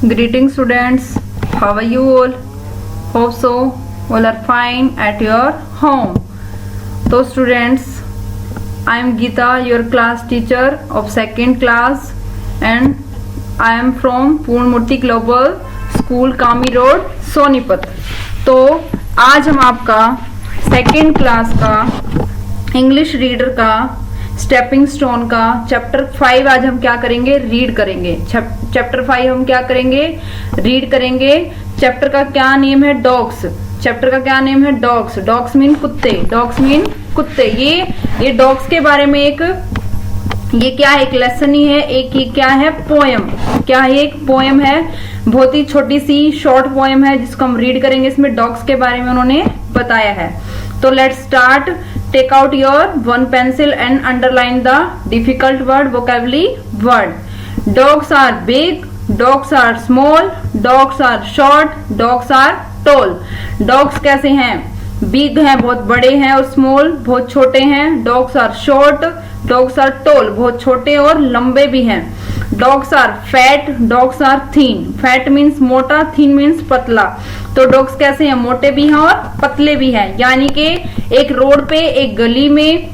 Greetings students, how are you all? Hope so all are fine at your home. So students, I am Geeta, your class teacher of second class, and I am from Poormurti Global School, Kami Road, Sonipat. तो आज हम आपका second class का English reader का stepping stone का chapter 5 आज हम क्या करेंगे, रीड करेंगे। चैप्टर 5 हम क्या करेंगे, रीड करेंगे। चैप्टर का क्या नेम है, डॉग्स। चैप्टर का क्या नेम है, डॉग्स। डॉग्स मीन कुत्ते, डॉग्स मीन कुत्ते। ये डॉग्स के बारे में ये क्या है, एक लेसन ही है, एक ये क्या है, पोयम। क्या है, एक पोयम है, बहुत ही छोटी सी शॉर्ट पोयम है जिसको हम रीड करेंगे। इसमें डॉग्स के बारे में उन्होंने बताया है। तो let's start. Take out your one pencil and underline the difficult word, vocabulary word. Dogs are big, dogs are small, dogs are short, dogs are tall. Dogs कैसे हैं, बिग हैं, बहुत बड़े हैं, और स्मॉल बहुत छोटे हैं। Dogs are short, dogs are tall, बहुत छोटे और लंबे भी हैं। Dogs are fat, dogs are thin. Fat means मोटा, थीन मीन्स पतला। तो डॉग्स कैसे हैं, मोटे भी हैं और पतले भी हैं। यानी कि एक रोड पे, एक गली में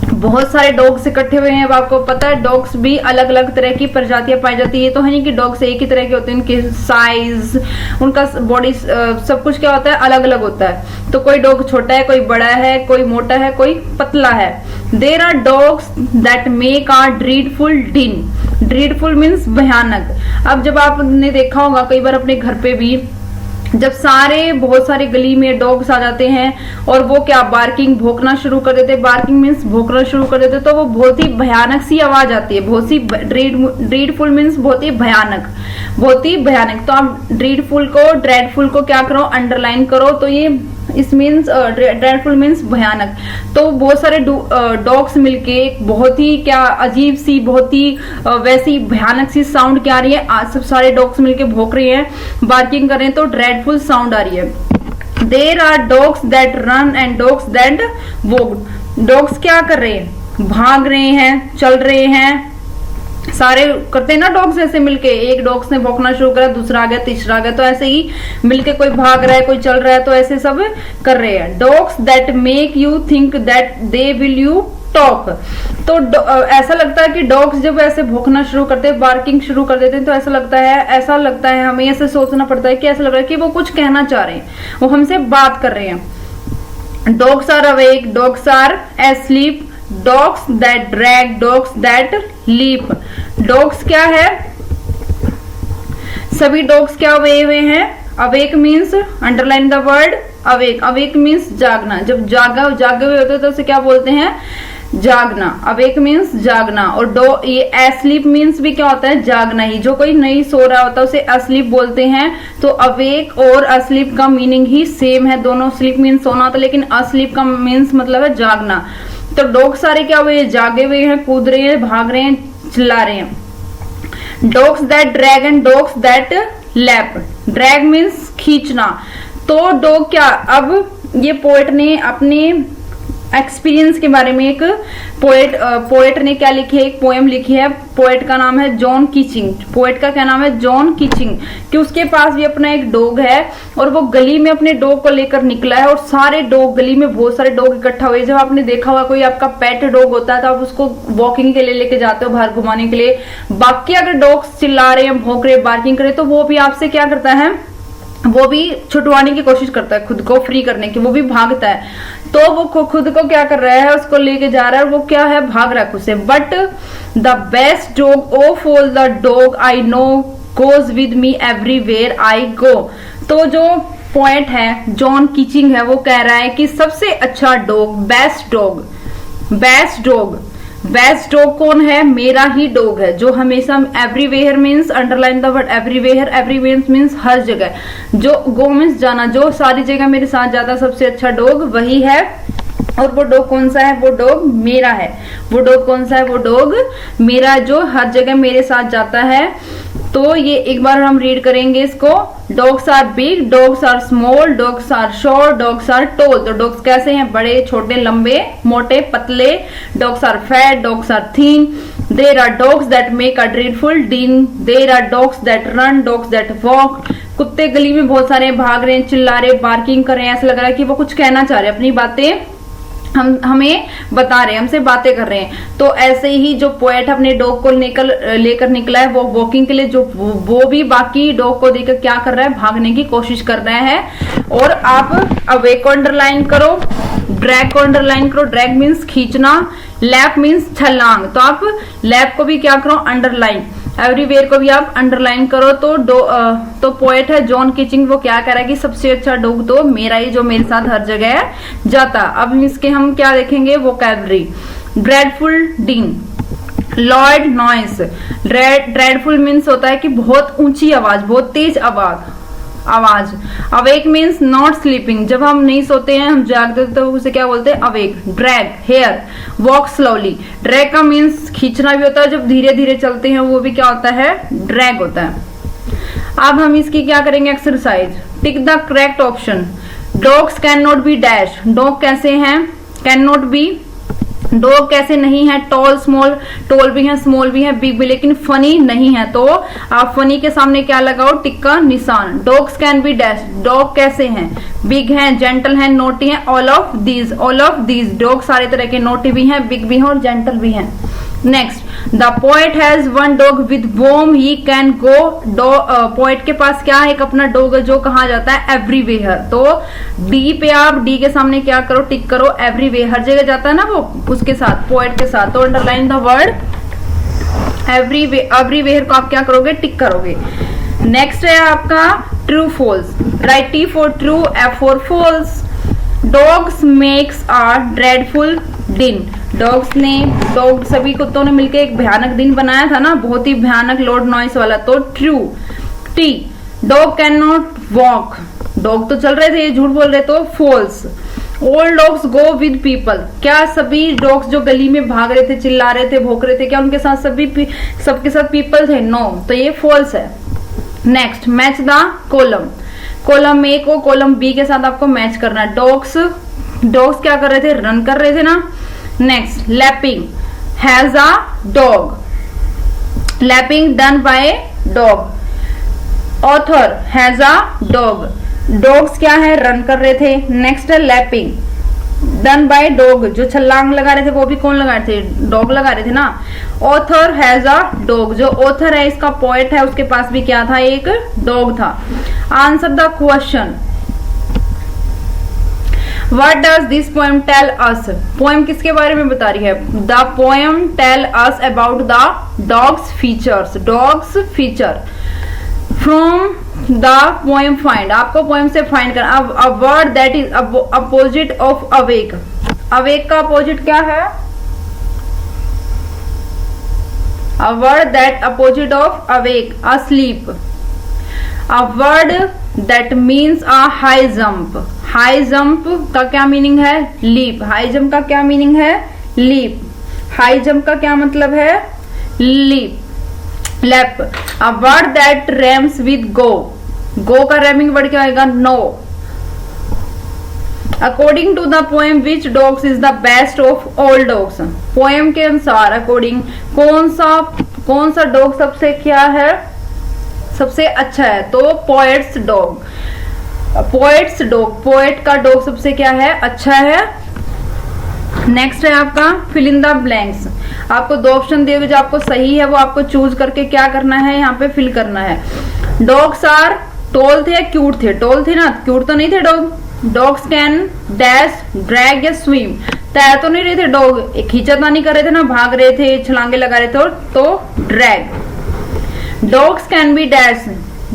बहुत सारे डॉग्स इकट्ठे हुए हैं। अब आपको पता है डॉग्स भी अलग अलग तरह की प्रजातियां पाई जाती है। तो है नहीं कि डॉग्स एक ही तरह के होते हैं, उनकी साइज, उनका बॉडी, सब कुछ क्या होता है, अलग अलग होता है। तो कोई डॉग छोटा है, कोई बड़ा है, कोई मोटा है, कोई पतला है। There are dogs that make are dreadful din. Dreadful means भयानक। अब जब आपने देखा होगा कई बार अपने घर पे भी, जब बहुत सारे गली में डॉग्स आ जाते हैं और वो क्या बार्किंग, भौंकना शुरू कर देते। बार्किंग मीन्स भौंकना शुरू कर देते, तो वो बहुत ही भयानक सी आवाज आती है। बहुत सी ड्रीडफुल मीन्स बहुत ही भयानक, बहुत ही भयानक। तो आप ड्रेडफुल को क्या करो, अंडरलाइन करो। तो ये इस मीन्स ड्रेडफुल मीन्स भयानक। तो बहुत सारे डॉग्स मिलके एक बहुत ही क्या अजीब सी, बहुत ही वैसी भयानक सी साउंड क्या आ रही है, आज सब सारे डॉग्स मिलके भौंक रहे हैं, बार्किंग कर रहे हैं, तो ड्रेडफुल साउंड आ रही है। There are dogs that run and dogs that walk. Dogs क्या कर रहे हैं, भाग रहे हैं, चल रहे हैं, सारे करते हैं ना डॉग्स ऐसे मिलके। एक डॉग्स ने भौंकना शुरू करा, दूसरा आ गया, तीसरा आ गया, तो ऐसे ही मिलके कोई भाग रहा है, कोई चल रहा है, तो ऐसे सब कर रहे हैं। Dogs that make you think that they will you talk. तो ऐसा लगता है कि डॉग्स जब ऐसे भौंकना शुरू करते हैं, बार्किंग शुरू कर देते हैं, तो ऐसा लगता है हमें ऐसे सोचना पड़ता है कि ऐसा लग रहा है कि वो कुछ कहना चाह रहे हैं, वो हमसे बात कर रहे हैं। Dogs are awake, dogs are asleep, dogs that drag, dogs that leap. Dogs क्या है, सभी डॉग्स क्या हुए हैं, awake means underline the word awake. Awake means जागना। जब जागे हुए होते हैं तो उसे क्या बोलते हैं, जागना। अवेक मीन्स जागना। और ये एस्लीप मीन्स भी क्या होता है, जागना ही। जो कोई नहीं सो रहा होता उसे अस्लीप बोलते हैं। तो अवेक और अस्लीप का मीनिंग ही सेम है, दोनों। स्लीप मीन्स सोना होता है, लेकिन अस्लीप का मीन्स मतलब है जागना। तो डॉग सारे क्या हुए, जागे हुए हैं, कूद रहे हैं, भाग रहे हैं, चिल्ला रहे हैं। Dogs that drag and dogs that lap. Drag means खींचना। तो डॉग क्या, अब ये पोएट ने अपने एक्सपीरियंस के बारे में एक पोएट ने क्या लिखी है, एक पोएम लिखी है। पोएट का नाम है जॉन कीचिंग। पोएट का क्या नाम है, जॉन कीचिंग। कि उसके पास भी अपना एक डॉग है और वो गली में अपने डॉग को लेकर निकला है, और सारे डॉग, गली में बहुत सारे डॉग इकट्ठा हुए। जब आपने देखा होगा कोई आपका पेट डॉग होता है तो आप उसको वॉकिंग के लिए लेके जाते हो, बाहर घुमाने के लिए। बाकी अगर डॉग्स चिल्ला रहे हैं, भौंक रहे, बार्किंग करे, तो वो भी आपसे क्या करता है, वो भी छुटवाने की कोशिश करता है, खुद को फ्री करने की, वो भी भागता है। तो वो खुद को क्या कर रहा है, उसको लेके जा रहा है, वो क्या है, भाग रहा है खुद से। But the best dog of all the dog I know goes with me everywhere I go. तो जो पॉइंट है, जॉन कीचिंग है, वो कह रहा है कि सबसे अच्छा डॉग, बेस्ट डॉग कौन है, मेरा ही डॉग है, जो हमेशा, everywhere means underline the word everywhere. Everywhere means हर जगह, जो गो मीन्स जाना, जो सारी जगह मेरे साथ जाता, सबसे अच्छा डॉग वही है और वो डॉग कौन सा है? वो डॉग मेरा है। वो डॉग कौन सा है? वो डॉग मेरा, जो हर जगह मेरे साथ जाता है। तो ये एक बार हम रीड करेंगे इसको। Dogs are big, dogs are small, dogs are short, dogs are tall. तो डॉग्स कैसे हैं? बड़े, छोटे, लंबे, मोटे, पतले। Dogs are fat, dogs are thin. There are dogs that make a dreadful din. There are dogs that run, dogs that walk. कुत्ते गली में बहुत सारे भाग रहे हैं, चिल्ला रहे, बार्किंग कर रहे हैं, ऐसा लग रहा है कि वो कुछ कहना चाह रहे हैं, अपनी बातें हमें बता रहे हैं, हमसे बातें कर रहे हैं। तो ऐसे ही जो पोएट अपने डॉग को लेकर निकला है, वो वॉकिंग के लिए, जो वो भी बाकी डॉग को देखकर क्या कर रहा है? भागने की कोशिश कर रहा है। और आप अवेक को अंडरलाइन करो, ड्रैग को अंडरलाइन करो। ड्रैग मीन्स खींचना, लैप मीन्स छलांग। तो आप लैप को भी क्या करो? अंडरलाइन। एवरीवेयर को भी आप अंडरलाइन करो। तो पोएट है जॉन कीचिंग, वो क्या कह रहा है कि सबसे अच्छा डॉग तो मेरा ही, जो मेरे साथ हर जगह जाता। अब इसके हम क्या देखेंगे? Vocabulary. Dreadful dean, Lord noise. Dreadful means होता है कि बहुत ऊंची आवाज, बहुत तेज आवाज। अवेक मीन्स नॉट स्लीपिंग, जब हम नहीं सोते हैं, हम जागते तो उसे क्या बोलते हैं? Awake. Drag, hair, walk slowly. Drag का मीन्स खींचना भी होता है, जब धीरे धीरे चलते हैं वो भी क्या होता है? ड्रैग होता है। अब हम इसकी क्या करेंगे? Exercise. Tick the correct option. Dogs can not be dash. Dog कैसे हैं? Can not be. डॉग कैसे नहीं है? Toll, small. टॉल भी है, स्मॉल भी है, बिग भी, लेकिन फनी नहीं है। तो आप फनी के सामने क्या लगाओ? टिक का निशान। Dogs can be dash. Dog कैसे हैं? बिग हैं, जेंटल हैं, नोटी हैं। All of these, all of these. Dog सारे तरह के नोटी भी हैं, बिग भी हैं और जेंटल भी हैं। Next, the poet has one dog with whom he can go. Poet के पास क्या है? एक अपना डॉग है जो कहा जाता है? एवरीवेयर। तो डी पे आप डी के सामने क्या करो? टिक करो। एवरीवेयर, हर जगह जाता है ना वो, उसके साथ, पोएट के साथ। तो अंडरलाइन द वर्ड एवरीवेयर को आप क्या करोगे? टिक करोगे। नेक्स्ट है आपका true false. Right T for true, F for false. Dogs makes a dreadful din. Dog सभी कुत्तों ने मिलकर एक भयानक दिन बनाया था ना, बहुत ही भयानक, लॉर्ड नॉइस वाला। तो true. T, dog can not walk. Dog तो चल रहे थे, ये झूठ बोल रहे। तो false. All dogs go with people. क्या सभी डॉग्स जो गली में भाग रहे थे, चिल्ला रहे थे, भौंक रहे थे, क्या उनके साथ सबके साथ पीपल थे? नो। तो ये फॉल्स है। Next, match the column. Column A को कॉलम बी के साथ आपको मैच करना है। डॉग्स क्या कर रहे थे? रन कर रहे थे ना। Next, lapping. Has a dog. Lapping done by dog. Author has a dog. Dogs क्या है? रन कर रहे थे। नेक्स्ट है लैपिंग डन बाय डॉग। जो छलांग लगा रहे थे वो भी कौन लगा रहे थे? डॉग लगा रहे थे ना। Author has a dog. जो ऑथर है, इसका पोएट है, उसके पास भी क्या था? एक डॉग था। Answer the question. What does this poem tell us? Poem किसके बारे में बता रही है? The poem tell us about the dog's features. Dog's feature. From the poem find. आपको पोएम से फाइंड करना। A word that is opposite of awake. Awake का अपोजिट क्या है? A word that opposite of awake. Asleep. A word that means a high jump. High jump का क्या meaning है? Leap. High jump का क्या मीनिंग है? लीप। हाई जंप का क्या मतलब है? Leap. Lap. A word that rhymes with go. Go का रैमिंग वर्ड क्या आएगा? No. According to the poem which dogs is the best of all dogs. Poem के अनुसार अकॉर्डिंग कौन सा डॉग सबसे क्या है? सबसे अच्छा है। तो poets dog. Poets dog, poet का डॉग सबसे क्या है? अच्छा है। नेक्स्ट है आपका फिल इन द ब्लैंक्स। आपको दो ऑप्शन दिए हुए, जो आपको सही है वो आपको चूज करके क्या करना है? यहाँ पे फिल करना है। डॉग्स आर टॉल थे या क्यूट थे? टॉल थे ना, क्यूट तो नहीं थे dog. Dogs can dash, drag या स्विम। तैर तो नहीं रहे थे डॉग, खींचातानी कर रहे थे ना, भाग रहे थे, छलांगे लगा रहे थे, तो drag. Dogs can be dash,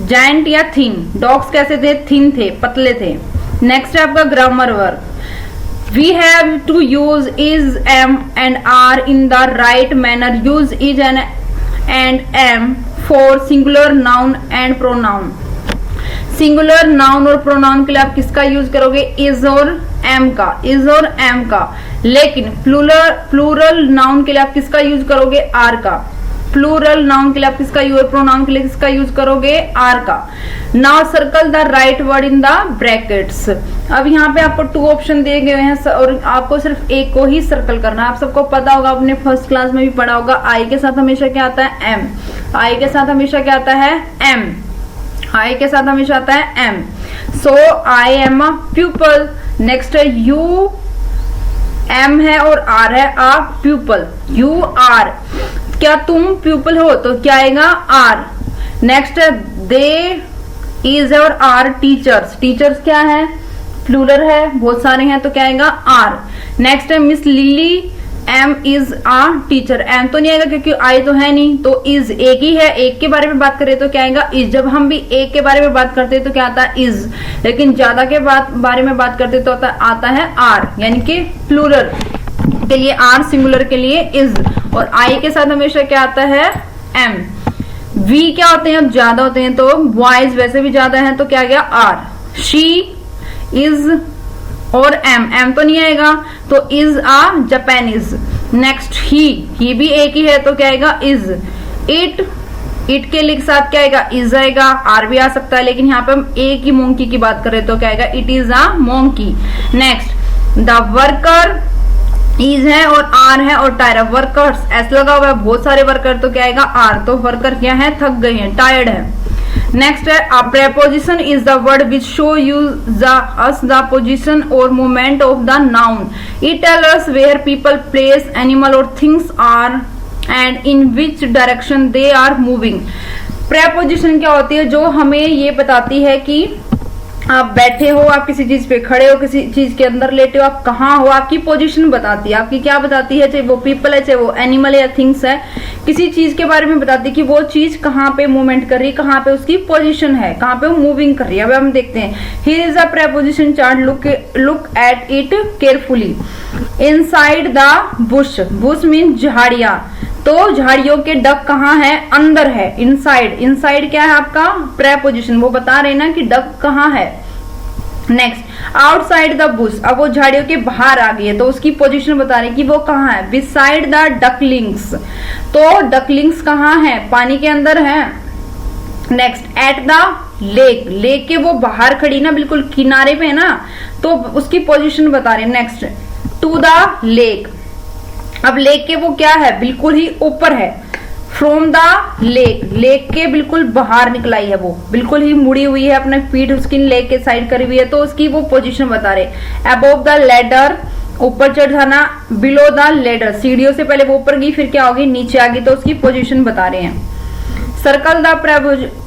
giant या थिन। डॉग्स कैसे थे? थिन थे, पतले थे। नेक्स्ट है आपका grammar work. We have to use is, am and are in the right manner. Use is and am for singular noun and pronoun. Singular noun और pronoun के लिए आप किसका यूज करोगे? इज और एम का, इज और एम का। लेकिन प्लूरल नाउन के लिए आप किसका यूज करोगे? आर का। प्लूरल नाउन के लिए आप किसका यूज, प्रोनाउन के लिए किसका यूज करोगे? आर का। Now circle the right word in the brackets. अब यहाँ पे आपको 2 ऑप्शन दिए गए हैं और आपको सिर्फ एक को ही सर्कल करना है। आप सबको पता होगा, अपने फर्स्ट क्लास में भी पढ़ा होगा, आई के साथ हमेशा क्या आता है? एम। आई के साथ हमेशा क्या आता है? एम। आई के साथ हमेशा आता है am. So I am a pupil. Next है यू, एम है और आर है, आ प्यूपल। यू आर, क्या तुम प्यूपल हो? तो क्या आएगा? आर। नेक्स्ट है दे, इज है और आर टीचर्स। टीचर्स क्या है? प्लूरल है, बहुत सारे हैं, तो क्या आएगा? आर। नेक्स्ट है miss Lily, am is a teacher. Am तो नहीं आएगा क्योंकि आई तो है नहीं, तो इज एक ही है, एक के बारे में बात करें तो क्या आएगा? इज। जब हम भी एक के बारे में बात करते हैं तो क्या आता है? इज। लेकिन ज्यादा के बारे में बात करते तो आता है आर, यानी कि प्लूरल के लिए आर, सिंगुलर के लिए इज। और आई के साथ हमेशा क्या आता है? एम। वी क्या होते हैं? अब ज्यादा होते हैं, तो बॉयज वैसे भी ज्यादा है, तो क्या गया? आर। शी, इज और एम तो नहीं आएगा, तो इज आ जापानीज। नेक्स्ट ही भी एक ही है, तो क्या आएगा? इज। इट के लिए साथ क्या आएगा? इज आएगा। आर भी आ सकता है, लेकिन यहाँ पे हम एक ही मोंकी की बात करें तो क्या आएगा? It is a monkey. Next the worker, is है और आर है और टायर। वर्कर्स एस लगा हुआ है, बहुत सारे वर्कर, तो क्या आएगा? आर। तो वर्कर क्या है? थक गए हैं, टायर्ड है। नेक्स्ट है a preposition is the word which show you us the position और movement of the noun. It tell us where people, place, animal और things are and in which direction they are moving. Preposition क्या होती है? जो हमें ये बताती है कि आप बैठे हो, आप किसी चीज पे खड़े हो, किसी चीज के अंदर लेटे हो, आप कहाँ हो, आपकी पोजीशन बताती है। आपकी क्या बताती है? चाहे वो पीपल है, चाहे वो एनिमल है या थिंग्स है, किसी चीज के बारे में बताती है कि वो चीज कहाँ पे मूवमेंट कर रही है, कहाँ पे उसकी पोजीशन है, कहाँ पे वो मूविंग कर रही है। अब हम देखते हैं, here is a preposition chart, look at it carefully. Inside the Bush, Bush mean झाड़ियां, तो झाड़ियों के डक कहाँ है? अंदर है, इनसाइड। इनसाइड क्या है आपका? प्रेपोजिशन, वो बता रहे ना कि डक कहाँ है। नेक्स्ट आउटसाइड द बुश, अब वो झाड़ियों के बाहर आ गई है, तो उसकी पोजीशन बता रही कि वो कहाँ है। बिसाइड द डकलिंग्स, तो डकलिंग्स कहाँ है? पानी के अंदर है। Next at the lake, lake के वो बाहर खड़ी ना, बिल्कुल किनारे पे है ना, तो उसकी पोजीशन बता रहे। नेक्स्ट टू द लेक, अब लेक के वो क्या है? बिल्कुल ही ऊपर है। फ्रॉम द लेक, लेक के बिल्कुल बाहर निकलाई है, वो बिल्कुल ही मुड़ी हुई है, अपने पीठ उसकी लेक के साइड करी हुई है, तो उसकी वो पोजीशन बता रहे। अबोव द लेडर, ऊपर चढ़ जाना। बिलो द लेडर, सीढ़ियों से पहले वो ऊपर गई, फिर क्या होगी? नीचे आ गई, तो उसकी पोजीशन बता रहे हैं। Circle the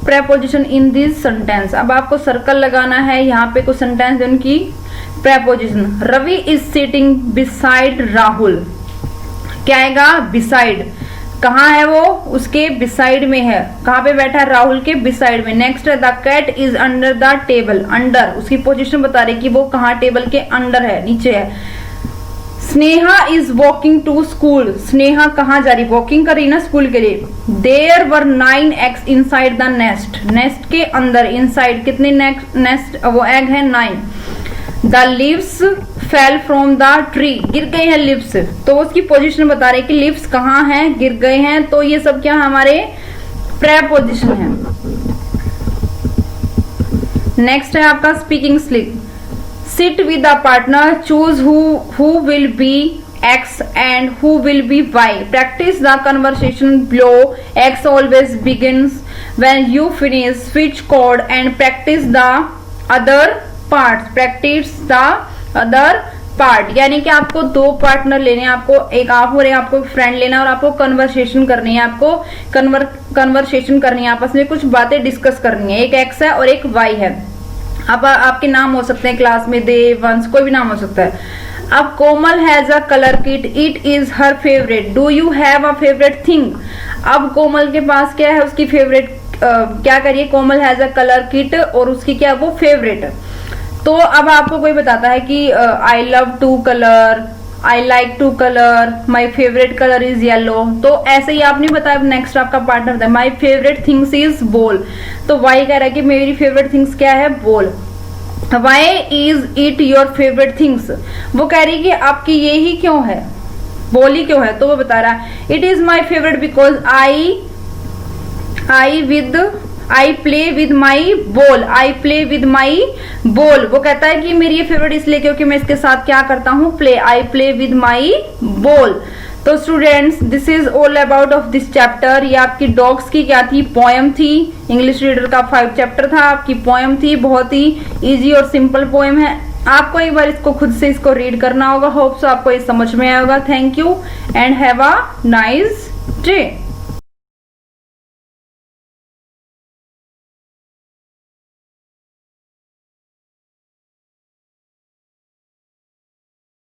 preposition in this sentence, अब आपको सर्कल लगाना है यहाँ पे कुछ सेंटेंस उनकी preposition. Ravi is sitting beside Rahul, क्या आएगा? बिसाइड। कहाँ है वो? उसके बिसाइड में है। कहाँ पे बैठा है? राहुल के बिसाइड में। नेक्स्ट है the cat is under the table, under, उसकी पोजीशन बता रही कि वो कहाँ? टेबल के अंडर है, नीचे है। Sneha is walking to school, Sneha कहाँ जा रही? वॉकिंग कर रही ना स्कूल के लिए। There were 9 eggs inside the nest, nest के अंदर, इनसाइड कितने नेस्ट? वो एग है 9। The leaves fell from the tree, गिर गए हैं लिव्स, तो उसकी पोजीशन बता रहे कि लिव्स कहाँ हैं? गिर गए हैं। तो ये सब क्या हमारे प्रेपोजिशन है। नेक्स्ट है आपका speaking slip. Sit with the partner, choose who will be X and who will be Y. Practice the conversation below. X always begins when you finish. Switch chord and practice the other parts. Practice the other part. यानी कि आपको 2 partner लेने हैं, आपको एक आप और एक आपको फ्रेंड लेना, और आपको कन्वर्सेशन करनी है, आपको कन्वर्सेशन करनी है, आपस में कुछ बातें डिस्कस करनी है। एक X है और एक Y है। अब आपके नाम हो सकते हैं क्लास में, दे, वंश, कोई भी नाम हो सकता है। अब Komal has a colour kit, it is her favourite. Do you have a favourite thing, अब कोमल के पास क्या है? उसकी फेवरेट क्या करिए? कोमल हैज अ कलर किट, और उसकी क्या है? वो फेवरेट। तो अब आपको कोई बताता है कि I love to colour, I like to colour, my favourite colour is yellow, तो ऐसे ही आपने बताया। नेक्स्ट आपका पार्टनर था, my favourite things is ball, तो वाई कह रहा है कि मेरी फेवरेट थिंग्स क्या है? Ball. Why is it your favourite things, वो कह रही कि आपकी ये ही क्यों है, बोली क्यों है, तो वो बता रहा है it is my favourite because I play with my ball, I play with my ball. वो कहता है कि मेरी ये फेवरेट इसलिए क्योंकि मैं इसके साथ क्या करता हूँ, play, I play with my ball. तो students this is all about of this chapter. ये आपकी डॉग्स की क्या थी, पोएम थी। इंग्लिश रीडर का 5 चैप्टर था, आपकी पोएम थी, बहुत ही इजी और सिंपल पोएम है। आपको एक बार इसको खुद से इसको रीड करना होगा। होप सो आपको ये समझ में आएगा। Thank you and have a nice day.